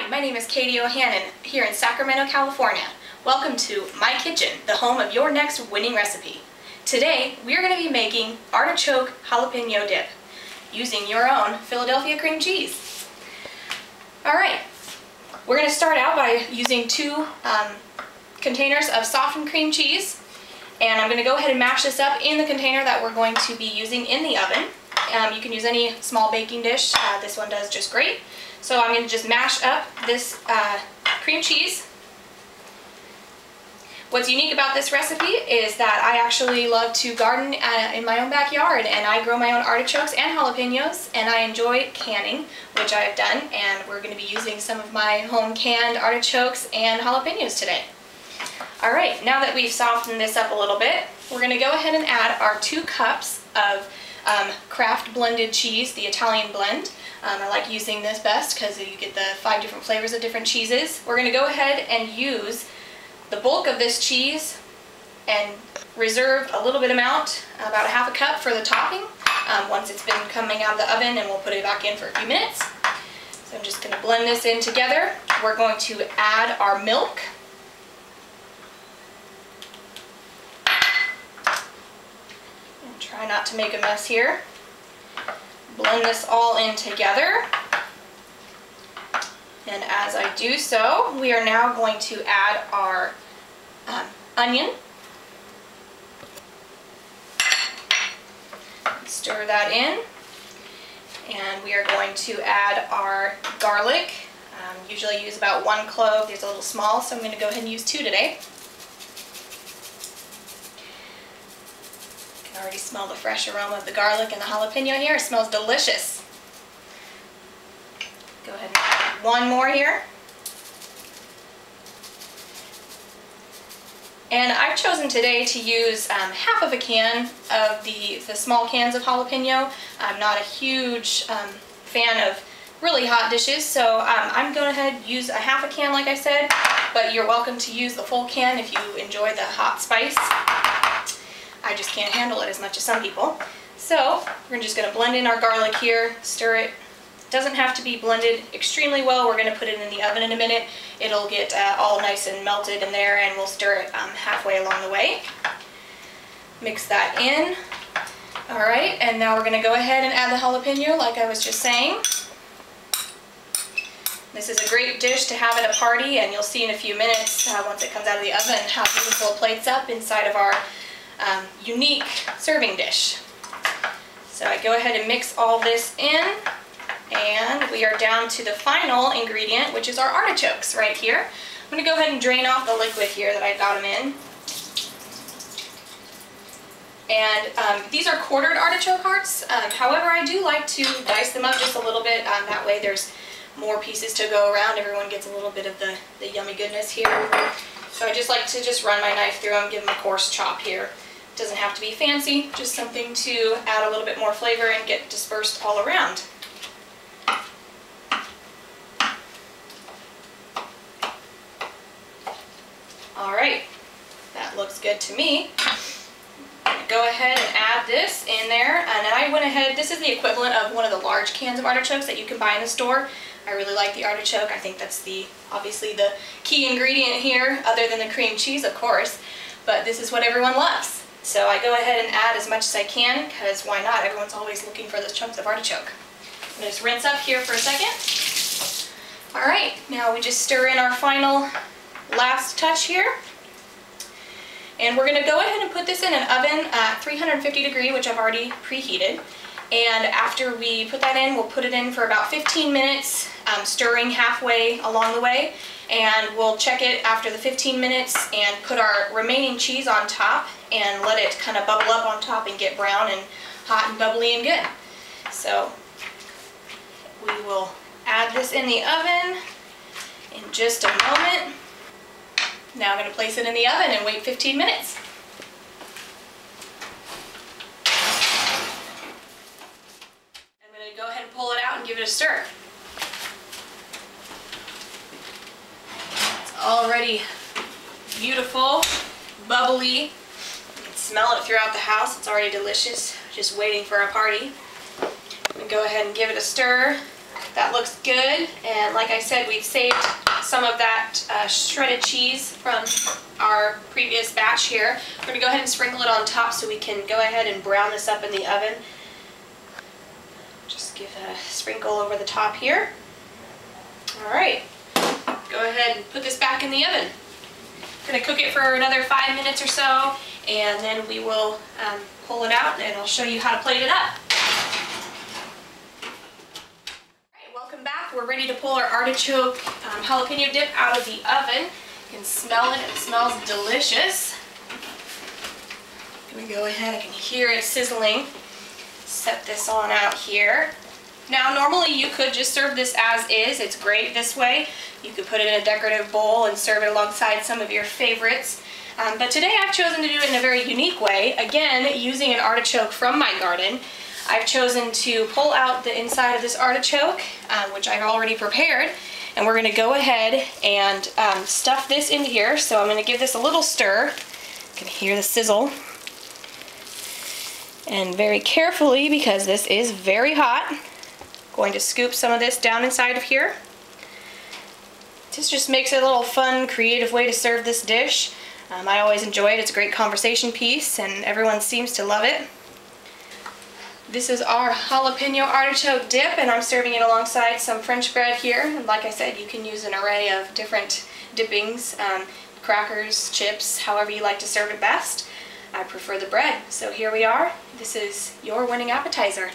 Hi, my name is Katie O'Hannon here in Sacramento, California. Welcome to my kitchen, the home of your next winning recipe. Today, we are going to be making artichoke jalapeno dip using your own Philadelphia cream cheese. Alright, we're going to start out by using two containers of softened cream cheese, and I'm going to go ahead and mash this up in the container that we're going to be using in the oven. You can use any small baking dish. This one does just great. So I'm going to just mash up this cream cheese. What's unique about this recipe is that I actually love to garden in my own backyard, and I grow my own artichokes and jalapenos, and I enjoy canning, which I have done, and we're going to be using some of my home canned artichokes and jalapenos today. Alright, now that we've softened this up a little bit, we're going to go ahead and add our 2 cups of Kraft blended cheese, the Italian blend. I like using this best because you get the 5 different flavors of different cheeses. We're going to go ahead and use the bulk of this cheese and reserve a little bit amount, about a half a cup for the topping, once it's been coming out of the oven, and we'll put it back in for a few minutes. So I'm just going to blend this in together. We're going to add our milk. And try not to make a mess here. Blend this all in together, and as I do so, we are now going to add our onion. Stir that in, and we are going to add our garlic. Usually use about 1 clove. These are a little small, so I'm going to go ahead and use 2 today. I already smell the fresh aroma of the garlic and the jalapeno here. It smells delicious. Go ahead and add 1 more here. And I've chosen today to use half of a can of the small cans of jalapeno. I'm not a huge fan of really hot dishes, so I'm going to go ahead and use a half a can like I said, but you're welcome to use the full can if you enjoy the hot spice. I just can't handle it as much as some people. So we're just going to blend in our garlic here, stir it. Doesn't have to be blended extremely well. We're going to put it in the oven in a minute. It'll get all nice and melted in there, and we'll stir it halfway along the way. Mix that in. Alright, and now we're going to go ahead and add the jalapeno like I was just saying. This is a great dish to have at a party, and you'll see in a few minutes once it comes out of the oven how beautiful it plates up inside of our unique serving dish. So I go ahead and mix all this in, and we are down to the final ingredient, which is our artichokes right here. I'm going to go ahead and drain off the liquid here that I got them in. And these are quartered artichoke hearts. However, I do like to dice them up just a little bit. That way there's more pieces to go around. Everyone gets a little bit of the yummy goodness here. So I just like to just run my knife through them, give them a coarse chop here. Doesn't have to be fancy, just something to add a little bit more flavor and get dispersed all around. Alright, that looks good to me. I'm going to go ahead and add this in there, and then I went ahead, this is the equivalent of one of the large cans of artichokes that you can buy in the store. I really like the artichoke. I think that's obviously the key ingredient here, other than the cream cheese, of course, but this is what everyone loves. So I go ahead and add as much as I can, because why not? Everyone's always looking for those chunks of artichoke. I'm going to just rinse up here for a second. Alright, now we just stir in our final last touch here. And we're going to go ahead and put this in an oven at 350 degrees, which I've already preheated. And after we put that in, we'll put it in for about 15 minutes, stirring halfway along the way. And we'll check it after the 15 minutes and put our remaining cheese on top and let it kind of bubble up on top and get brown and hot and bubbly and good. So we will add this in the oven in just a moment. Now I'm going to place it in the oven and wait 15 minutes. I'm going to go ahead and pull it out and give it a stir. It's already beautiful, bubbly. You can smell it throughout the house. It's already delicious, just waiting for a party. I'm going to go ahead and give it a stir. That looks good, and like I said, we've saved some of that shredded cheese from our previous batch here. We're going to go ahead and sprinkle it on top so we can go ahead and brown this up in the oven. Just give a sprinkle over the top here. Alright, go ahead and put this back in the oven. We're going to cook it for another 5 minutes or so, and then we will pull it out and I'll show you how to plate it up. Welcome back. We're ready to pull our artichoke jalapeno dip out of the oven. You can smell it. It smells delicious. I'm going to go ahead. I can hear it sizzling. Set this on out here. Now, normally you could just serve this as is. It's great this way. You could put it in a decorative bowl and serve it alongside some of your favorites. But today I've chosen to do it in a very unique way. Again, using an artichoke from my garden. I've chosen to pull out the inside of this artichoke, which I've already prepared, and we're going to go ahead and stuff this in here. So I'm going to give this a little stir. You can hear the sizzle. And very carefully, because this is very hot, going to scoop some of this down inside of here. This just makes it a little fun, creative way to serve this dish. I always enjoy it. It's a great conversation piece, and everyone seems to love it. This is our jalapeno artichoke dip, and I'm serving it alongside some French bread here. And like I said, you can use an array of different dippings, crackers, chips, however you like to serve it best. I prefer the bread. So here we are. This is your winning appetizer.